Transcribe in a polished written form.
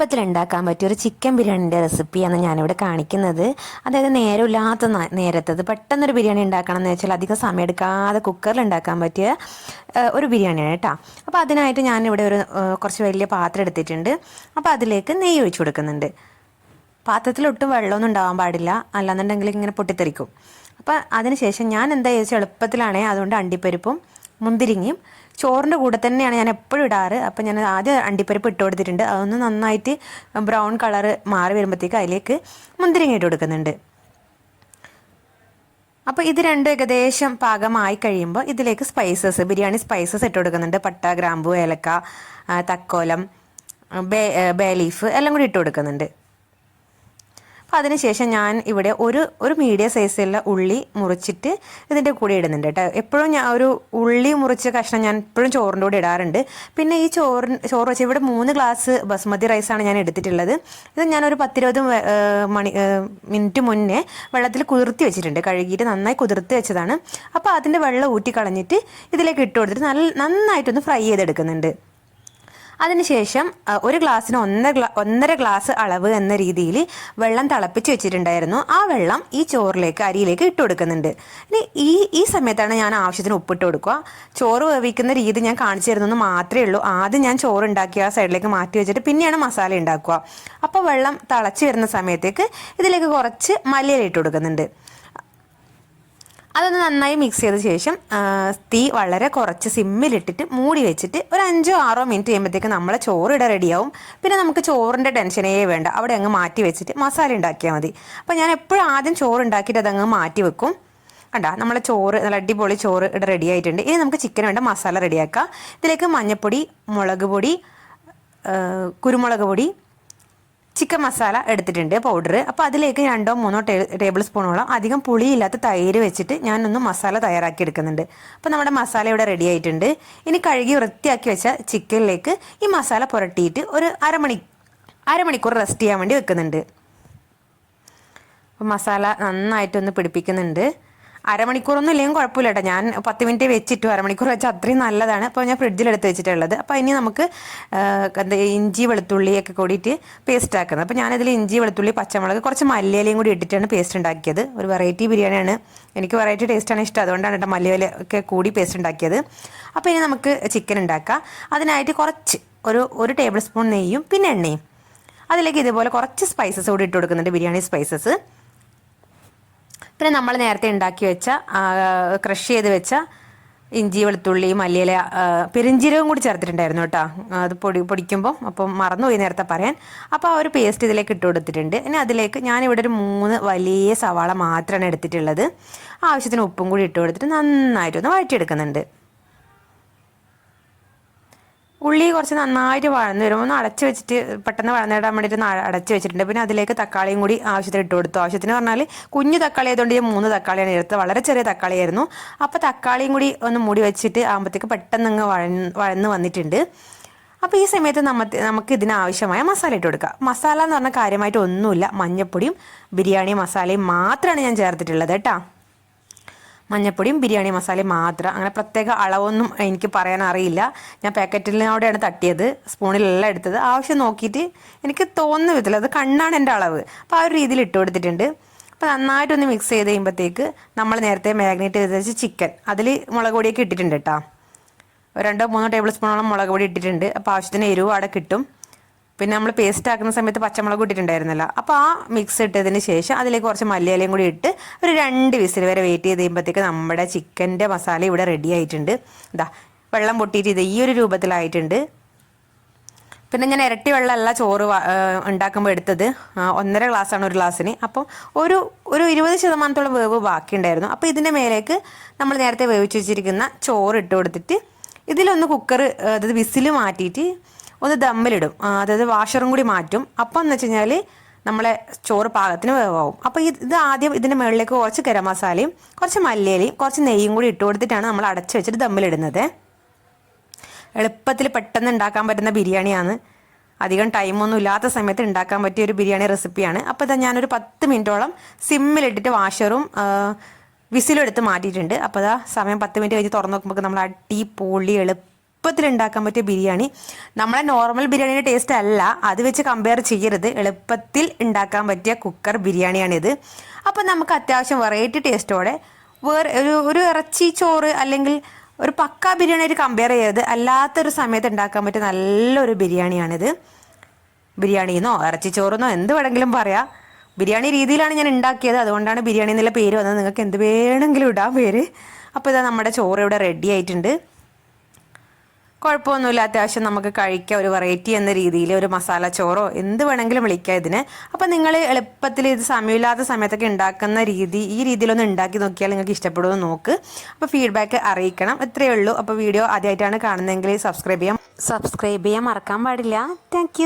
എളുപ്പത്തിൽ ഉണ്ടാക്കാൻ പറ്റിയ ഒരു ചിക്കൻ ബിരിയാണിൻ്റെ റെസിപ്പിയാണ് ഞാനിവിടെ കാണിക്കുന്നത്. അതായത് നേരമില്ലാത്ത നേരത്തത് പെട്ടെന്നൊരു ബിരിയാണി ഉണ്ടാക്കണം എന്ന് വെച്ചാൽ അധികം സമയം എടുക്കാതെ കുക്കറിൽ ഉണ്ടാക്കാൻ പറ്റിയ ഒരു ബിരിയാണിയാണ് കേട്ടോ. അപ്പോൾ അതിനായിട്ട് ഞാനിവിടെ കുറച്ച് വലിയ പാത്രം എടുത്തിട്ടുണ്ട്. അപ്പോൾ അതിലേക്ക് നെയ്യ് ഒഴിച്ചു കൊടുക്കുന്നുണ്ട്. പാത്രത്തിൽ ഒട്ടും വെള്ളമൊന്നും ഉണ്ടാവാൻ പാടില്ല, അല്ലാന്നുണ്ടെങ്കിൽ ഇങ്ങനെ പൊട്ടിത്തെറിക്കും. അപ്പോൾ അതിനുശേഷം ഞാൻ എന്താ ചോദിച്ചാൽ എളുപ്പത്തിലാണേ, അതുകൊണ്ട് അണ്ടിപ്പരിപ്പും മുന്തിരിങ്ങയും ചോറിൻ്റെ കൂടെ തന്നെയാണ് ഞാൻ എപ്പോഴും ഇടാറ്. അപ്പം ഞാൻ ആദ്യം അണ്ടിപ്പരിപ്പ് ഇട്ട് കൊടുത്തിട്ടുണ്ട്. അതൊന്ന് നന്നായിട്ട് ബ്രൗൺ കളർ മാറി വരുമ്പോഴത്തേക്ക് അതിലേക്ക് മുന്തിരിങ്ങ ഇട്ട് കൊടുക്കുന്നുണ്ട്. അപ്പോൾ ഇത് രണ്ടും ഏകദേശം പാകമായി കഴിയുമ്പോൾ ഇതിലേക്ക് ബിരിയാണി സ്പൈസസ് ഇട്ട് കൊടുക്കുന്നുണ്ട്. പട്ട, ഗ്രാമ്പു, ഏലക്ക, തക്കോലം, ബേ ലീഫ് എല്ലാം കൂടി ഇട്ട് കൊടുക്കുന്നുണ്ട്. അപ്പോൾ അതിനുശേഷം ഞാൻ ഇവിടെ ഒരു മീഡിയം സൈസിലുള്ള ഉള്ളി മുറിച്ചിട്ട് ഇതിൻ്റെ കൂടെ ഇടുന്നുണ്ട് കേട്ടോ. എപ്പോഴും ഞാൻ ഒരു ഉള്ളി മുറിച്ച കഷ്ണം ഞാൻ എപ്പോഴും ചോറിൻ്റെ കൂടെ ഇടാറുണ്ട്. പിന്നെ ഈ ചോറ് വെച്ച് ഇവിടെ 3 ഗ്ലാസ് ബസ്മതി റൈസാണ് ഞാൻ എടുത്തിട്ടുള്ളത്. ഇത് ഞാനൊരു 10-20 മിനിറ്റ് മുന്നേ വെള്ളത്തിൽ കുതിർത്തി വെച്ചിട്ടുണ്ട്. കഴുകിയിട്ട് നന്നായി കുതിർത്തി വെച്ചതാണ്. അപ്പോൾ അതിൻ്റെ വെള്ളം ഊറ്റി കളഞ്ഞിട്ട് ഇതിലേക്ക് ഇട്ട് കൊടുത്തിട്ട് നന്നായിട്ടൊന്ന് ഫ്രൈ ചെയ്തെടുക്കുന്നുണ്ട്. അതിനുശേഷം ഒരു ഗ്ലാസ്സിന് 1.5 ഗ്ലാസ് അളവ് എന്ന രീതിയിൽ വെള്ളം തിളപ്പിച്ച് വെച്ചിട്ടുണ്ടായിരുന്നു. ആ വെള്ളം ഈ അരിയിലേക്ക് ഇട്ട് കൊടുക്കുന്നുണ്ട്. ഇനി ഈ സമയത്താണ് ഞാൻ ആവശ്യത്തിന് ഉപ്പിട്ട് കൊടുക്കുക. ചോറ് വേവിക്കുന്ന രീതി ഞാൻ കാണിച്ചു തരുന്നെന്ന് മാത്രമേ ഉള്ളൂ. ആദ്യം ഞാൻ ചോറ് ഉണ്ടാക്കിയ സൈഡിലേക്ക് മാറ്റി വെച്ചിട്ട് പിന്നെയാണ് മസാല ഉണ്ടാക്കുക. അപ്പോൾ വെള്ളം തിളച്ച് വരുന്ന സമയത്തേക്ക് ഇതിലേക്ക് കുറച്ച് മല്ലിയില ഇട്ട് കൊടുക്കുന്നുണ്ട്. അതൊന്ന് നന്നായി മിക്സ് ചെയ്ത ശേഷം തീ വളരെ കുറച്ച് സിമ്മിലിട്ടിട്ട് മൂടി വെച്ചിട്ട് ഒരു 5-6 മിനിറ്റ് കഴിയുമ്പോഴത്തേക്ക് നമ്മളെ ചോറ് ഇവിടെ റെഡിയാവും. പിന്നെ നമുക്ക് ചോറിൻ്റെ ടെൻഷനേ വേണ്ട, അവിടെ അങ്ങ് മാറ്റി വെച്ചിട്ട് മസാല ഉണ്ടാക്കിയാൽ മതി. അപ്പോൾ ഞാൻ എപ്പോഴും ആദ്യം ചോറ് ഉണ്ടാക്കിയിട്ട് അതങ്ങ് മാറ്റി വെക്കും. കണ്ടാ നമ്മളെ ചോറ് നല്ല അടിപൊളി ചോറ് ഇവിടെ റെഡി ആയിട്ടുണ്ട്. ഇനി നമുക്ക് ചിക്കൻ വേണ്ട മസാല റെഡിയാക്കാം. ഇതിലേക്ക് മഞ്ഞൾപ്പൊടി, മുളക് പൊടി, കുരുമുളക് പൊടി, ചിക്കൻ മസാല എടുത്തിട്ടുണ്ട് പൗഡർ. അപ്പോൾ അതിലേക്ക് 2-3 ടേബിൾ സ്പൂണോളം അധികം പുളിയില്ലാത്ത തൈര് വെച്ചിട്ട് ഞാനൊന്ന് മസാല തയ്യാറാക്കി എടുക്കുന്നുണ്ട്. അപ്പോൾ നമ്മുടെ മസാല ഇവിടെ റെഡി ആയിട്ടുണ്ട്. ഇനി കഴുകി വൃത്തിയാക്കി വെച്ച ചിക്കനിലേക്ക് ഈ മസാല പുരട്ടിയിട്ട് ഒരു അരമണിക്കൂർ റെസ്റ്റ് ചെയ്യാൻ വേണ്ടി വെക്കുന്നുണ്ട്. അപ്പോൾ മസാല നന്നായിട്ടൊന്ന് പിടിപ്പിക്കുന്നുണ്ട്. അരമണിക്കൂറൊന്നും ഇല്ലെങ്കിൽ കുഴപ്പമില്ല കേട്ടോ. ഞാൻ 10 മിനിറ്റ് വെച്ചിട്ടു, അരമണിക്കൂർ വെച്ചാൽ അത്രയും നല്ലതാണ്. അപ്പോൾ ഞാൻ ഫ്രിഡ്ജിലെടുത്ത് വെച്ചിട്ടുള്ളത്. അപ്പോൾ ഇനി നമുക്ക് ഇഞ്ചി വെളുത്തുള്ളിയൊക്കെ കൂടിയിട്ട് പേസ്റ്റ് ആക്കുന്നത്. അപ്പോൾ ഞാനതിൽ ഇഞ്ചി വെളുത്തുള്ളി പച്ചമുളക് കുറച്ച് മല്ലിയിലയും കൂടി ഇട്ടിട്ടാണ് പേസ്റ്റ് ഉണ്ടാക്കിയത്. ഒരു വെറൈറ്റി ബിരിയാണിയാണ്, എനിക്ക് വെറൈറ്റി ടേസ്റ്റാണ് ഇഷ്ടം, അതുകൊണ്ടാണ് കേട്ടോ മല്ലിയില ഒക്കെ കൂടി പേസ്റ്റ് ഉണ്ടാക്കിയത്. അപ്പോൾ ഇനി നമുക്ക് ചിക്കൻ ഉണ്ടാക്കാം. അതിനായിട്ട് കുറച്ച് ഒരു ടേബിൾ സ്പൂൺ നെയ്യും പിന്നെ എണ്ണയും, അതിലേക്ക് ഇതുപോലെ കുറച്ച് സ്പൈസസ് കൂടി ഇട്ട് കൊടുക്കുന്നുണ്ട്, ബിരിയാണി സ്പൈസസ്. പിന്നെ നമ്മൾ നേരത്തെ ഉണ്ടാക്കി വെച്ച ക്രഷ് ചെയ്ത് വെച്ച ഇഞ്ചി വെളുത്തുള്ളി മല്ലിയില പെരിഞ്ചീരകം കൂടി ചേർത്തിട്ടുണ്ടായിരുന്നു കേട്ടോ, അത് പൊടിക്കുമ്പോൾ. അപ്പം മറന്നുപോയി നേരത്തെ പറയാൻ. അപ്പോൾ ആ ഒരു പേസ്റ്റ് ഇതിലേക്ക് ഇട്ട് കൊടുത്തിട്ടുണ്ട്. ഇനി അതിലേക്ക് ഞാനിവിടെ ഒരു 3 വലിയ സവാള മാത്രമാണ് എടുത്തിട്ടുള്ളത്. ആവശ്യത്തിന് ഉപ്പും കൂടി ഇട്ട് കൊടുത്തിട്ട് നന്നായിട്ടൊന്ന് വഴറ്റിയെടുക്കുന്നുണ്ട്. ഉള്ളി കുറച്ച് നന്നായിട്ട് വഴന്ന് വരുമ്പോൾ ഒന്ന് അടച്ച് വെച്ചിട്ട് പെട്ടെന്ന് വഴന്നിടാൻ വേണ്ടിയിട്ട് അടച്ച് വെച്ചിട്ടുണ്ട്. പിന്നെ അതിലേക്ക് തക്കാളിയും കൂടി ആവശ്യത്തിന് ഇട്ട് കൊടുത്തു. ആവശ്യത്തിന് പറഞ്ഞാൽ കുഞ്ഞു തക്കാളി ആയതുകൊണ്ട് ഞാൻ 3 തക്കാളിയാണ് എടുത്തത്, വളരെ ചെറിയ തക്കാളിയായിരുന്നു. അപ്പോൾ തക്കാളിയും കൂടി ഒന്ന് മൂടി വെച്ചിട്ട് ആകുമ്പോഴത്തേക്ക് പെട്ടെന്ന് അങ്ങ് വഴന്ന് വന്നിട്ടുണ്ട്. അപ്പോൾ ഈ സമയത്ത് നമുക്ക് ഇതിനാവശ്യമായ മസാല ഇട്ട് കൊടുക്കാം. മസാല എന്ന് പറഞ്ഞാൽ കാര്യമായിട്ട് ഒന്നുമില്ല, മഞ്ഞൾപ്പൊടിയും ബിരിയാണി മസാലയും മാത്രമാണ് ഞാൻ ചേർത്തിട്ടുള്ളത് കേട്ടോ. മഞ്ഞൾപ്പൊടിയും ബിരിയാണി മസാലയും മാത്രം, അങ്ങനെ പ്രത്യേക അളവൊന്നും എനിക്ക് പറയാൻ അറിയില്ല. ഞാൻ പാക്കറ്റിലൂടെയാണ് തട്ടിയത്, സ്പൂണിലെല്ലാം എടുത്തത്. ആവശ്യം നോക്കിയിട്ട് എനിക്ക് തോന്നുന്ന വിധത്തിൽ, അത് കണ്ണാണ് എൻ്റെ അളവ്. അപ്പോൾ ആ ഒരു രീതിയിൽ ഇട്ട് കൊടുത്തിട്ടുണ്ട്. അപ്പോൾ നന്നായിട്ടൊന്ന് മിക്സ് ചെയ്ത് കഴിയുമ്പോഴത്തേക്ക് നമ്മൾ നേരത്തെ മാഗ്നേറ്റ് ചെയ്ത് വെച്ച ചിക്കൻ, അതിൽ മുളക് പൊടിയൊക്കെ ഇട്ടിട്ടുണ്ട് കേട്ടോ. 2-3 ടേബിൾ സ്പൂണോളം മുളക് പൊടി ഇട്ടിട്ടുണ്ട്. അപ്പോൾ ആവശ്യത്തിന് എരിവ് അവിടെ കിട്ടും. പിന്നെ നമ്മൾ പേസ്റ്റ് ആക്കുന്ന സമയത്ത് പച്ചമുളക് ഇട്ടിട്ടുണ്ടായിരുന്നല്ലോ. അപ്പോൾ ആ മിക്സ് ഇട്ടതിന് ശേഷം അതിലേക്ക് കുറച്ച് മല്ലിയിലയും കൂടി ഇട്ട് ഒരു 2 വിസിൽ വരെ വെയിറ്റ് ചെയ്ത് കഴിയുമ്പോഴത്തേക്ക് നമ്മുടെ ചിക്കൻ്റെ മസാല ഇവിടെ റെഡി ആയിട്ടുണ്ട്. ഇതാ വെള്ളം പൊട്ടിയിട്ട് ഇത് ഈ ഒരു രൂപത്തിലായിട്ടുണ്ട്. പിന്നെ ഞാൻ ഇരട്ടി വെള്ളമല്ല ചോറ് ഉണ്ടാക്കുമ്പോൾ എടുത്തത്, 1.5 ഗ്ലാസ്സാണ് ഒരു ഗ്ലാസ്സിന്. അപ്പോൾ ഒരു 20% വേവ് ബാക്കിയുണ്ടായിരുന്നു. അപ്പോൾ ഇതിൻ്റെ മേലേക്ക് നമ്മൾ നേരത്തെ വേവിച്ച് വെച്ചിരിക്കുന്ന ചോറ് ഇട്ട് കൊടുത്തിട്ട് ഇതിലൊന്ന് കുക്കർ, അതായത് വിസിൽ മാറ്റിയിട്ട് ഒന്ന് ദമ്മിലിടും, അതായത് വാഷറും കൂടി മാറ്റും. അപ്പം എന്ന് വെച്ച് കഴിഞ്ഞാൽ നമ്മളെ ചോറ് പാകത്തിന് വേവാവും. അപ്പോൾ ഇത് ആദ്യം ഇതിൻ്റെ മുകളിലേക്ക് കുറച്ച് ഗരം മസാലയും കുറച്ച് മല്ലിയിലയും കുറച്ച് നെയ്യും കൂടി ഇട്ട് കൊടുത്തിട്ടാണ് നമ്മൾ അടച്ച് വെച്ചിട്ട് ദമ്മിലിടുന്നത്. എളുപ്പത്തിൽ പെട്ടെന്ന് ഉണ്ടാക്കാൻ പറ്റുന്ന ബിരിയാണിയാണ്, അധികം ടൈമൊന്നും ഇല്ലാത്ത സമയത്ത് ഉണ്ടാക്കാൻ പറ്റിയ ഒരു ബിരിയാണി റെസിപ്പിയാണ്. അപ്പോൾ ഇതാ ഞാനൊരു 10 മിനിറ്റോളം സിമ്മിലിട്ടിട്ട് വാഷറും വിസിലും എടുത്ത് മാറ്റിയിട്ടുണ്ട്. അപ്പോൾ അതാ സമയം 10 മിനിറ്റ് കഴിഞ്ഞ് തുറന്ന് നോക്കുമ്പോൾ നമ്മൾ അടിപൊളി എളുപ്പത്തിൽ ഉണ്ടാക്കാൻ പറ്റിയ ബിരിയാണി. നമ്മളെ നോർമൽ ബിരിയാണിയുടെ ടേസ്റ്റ് അല്ല, അത് വെച്ച് കമ്പയർ ചെയ്യരുത്. എളുപ്പത്തിൽ ഉണ്ടാക്കാൻ പറ്റിയ കുക്കർ ബിരിയാണിയാണിത്. അപ്പോൾ നമുക്ക് അത്യാവശ്യം വെറൈറ്റി ടേസ്റ്റോടെ വേറെ ഒരു ഇറച്ചി ചോറ് അല്ലെങ്കിൽ ഒരു പക്ക ബിരിയാണിയായിട്ട് കമ്പയർ ചെയ്യരുത്, അല്ലാത്തൊരു സമയത്ത് ഉണ്ടാക്കാൻ പറ്റിയ നല്ലൊരു ബിരിയാണിയാണിത്. ബിരിയാണിന്നോ ഇറച്ചിച്ചോറെന്നോ എന്ത് വേണമെങ്കിലും പറയാം. ബിരിയാണി രീതിയിലാണ് ഞാൻ ഉണ്ടാക്കിയത്, അതുകൊണ്ടാണ് ബിരിയാണി എന്നുള്ള പേര് വന്നത്. നിങ്ങൾക്ക് എന്ത് വേണമെങ്കിലും ഇടാം പേര്. അപ്പോൾ ഇതാ നമ്മുടെ ചോറ് ഇവിടെ റെഡി ആയിട്ടുണ്ട്. കുഴപ്പമൊന്നുമില്ല, അത്യാവശ്യം നമുക്ക് കഴിക്കാം. ഒരു വെറൈറ്റി എന്ന രീതിയിൽ ഒരു മസാല ചോറോ എന്ത് വേണമെങ്കിലും വിളിക്കാം ഇതിന്. അപ്പോൾ നിങ്ങൾ എളുപ്പത്തിൽ ഇത് സമയമില്ലാത്ത സമയത്തൊക്കെ ഉണ്ടാക്കുന്ന ഈ രീതിയിലൊന്ന് ഉണ്ടാക്കി നോക്കിയാൽ നിങ്ങൾക്ക് ഇഷ്ടപ്പെടുമെന്ന് നോക്ക്. അപ്പോൾ ഫീഡ്ബാക്ക് അറിയിക്കണം. ഇത്രയേ ഉള്ളൂ. അപ്പോൾ വീഡിയോ ആദ്യമായിട്ടാണ് കാണുന്നതെങ്കിൽ സബ്സ്ക്രൈബ് ചെയ്യാൻ മറക്കാൻ പാടില്ല. താങ്ക്